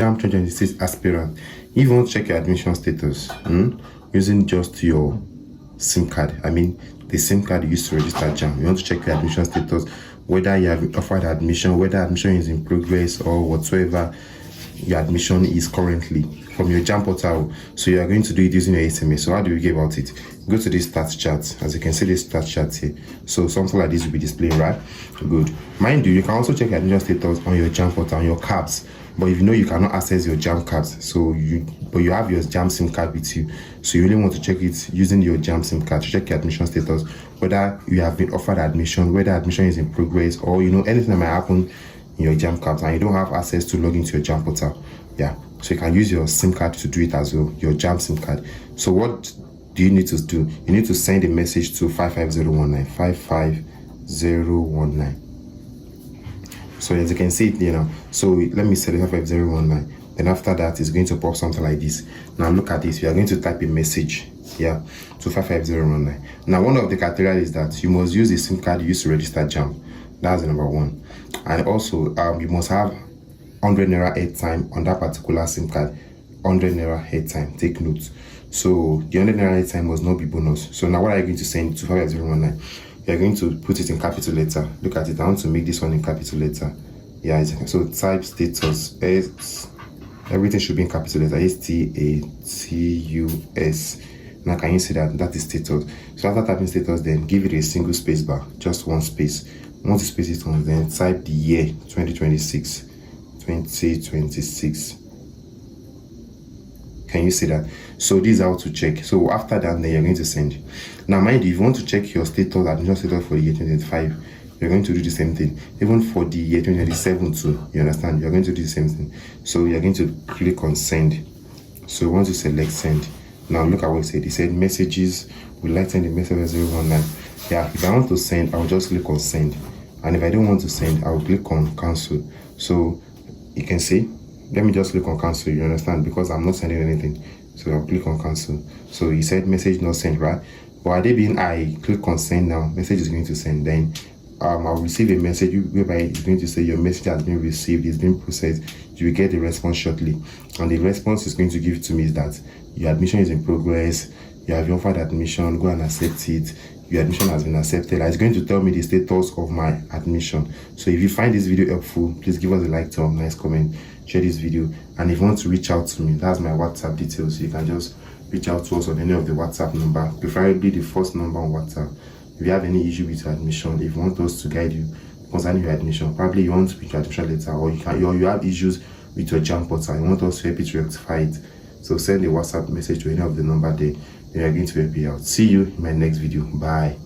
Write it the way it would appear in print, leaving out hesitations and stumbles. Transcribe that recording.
JAMB 2026 aspirant. If you want to check your admission status using just your SIM card, I mean the SIM card you used to register JAMB, you want to check your admission status, whether you have offered admission, whether admission is in progress, or whatsoever your admission is currently from your JAMB portal. So you are going to do it using your SMS. So how do we get about it? Go to this stats chart. As you can see, this stats chart here. So something like this will be displayed, right? Good. Mind you, you can also check your admission status on your JAMB portal, on your cabs. But if you know you cannot access your JAMB cards, but you have your JAMB SIM card with you, so you really want to check it using your JAMB SIM card to check your admission status, whether you have been offered admission, whether admission is in progress, or anything that might happen in your JAMB cards and you don't have access to log into your JAMB portal. Yeah, so you can use your SIM card to do it as well, your JAMB SIM card. So what do you need to do? You need to send a message to 55019, 55019. So as you can see it here now, so let me select 55019. Then after that, it's going to pop something like this. Now look at this. We are going to type a message here to 55019. Now one of the criteria is that you must use the SIM card you used to register JAMB. That's number one. And also you must have 100 naira airtime on that particular SIM card. 100 naira airtime. Take note. So the 100 naira airtime must not be bonus. So now what are you going to send to 55019? You're going to put it in capital letter. Look at it. I want to make this one in capital letter. Yeah, so type status. Everything should be in capital letter. STATUS. Now can you see that? That is status. So after typing status, then give it a single space bar, just one space. Once the space is on, then type the year 2026. 2026. Can you see that? So this is how to check. So after that, then you're going to send. Now mind you, if you want to check your status, admission status for the year 2025, you're going to do the same thing. Even for the year 2027 too, you understand? You're going to do the same thing. So you're going to click on send. So once you select send, now look at what it said. It said messages, would like to send the message 019. Yeah, if I want to send, I'll just click on send. And if I don't want to send, I'll click on cancel. So you can see, let me just click on cancel, you understand? Because I'm not sending anything. So I'll click on cancel. So he said message not sent, right? But at being I click on send now, message is going to send. Then I'll receive a message whereby it's going to say your message has been received, it's been processed. You will get the response shortly. And the response is going to give to me is that your admission is in progress, you have offered admission, go and accept it. Your admission has been accepted. It's going to tell me the status of my admission. So if you find this video helpful, please give us a like, to a nice comment, share this video. And if you want to reach out to me, that's my WhatsApp details. So you can just reach out to us on any of the WhatsApp number, preferably the first number on WhatsApp. If you have any issue with your admission, if you want us to guide you concerning your admission, probably you want to pick your admission letter, or you have issues with your JAMB portal, you want us to help you to rectify it. So send a WhatsApp message to any of the number there. We are going to help you out. See you in my next video. Bye.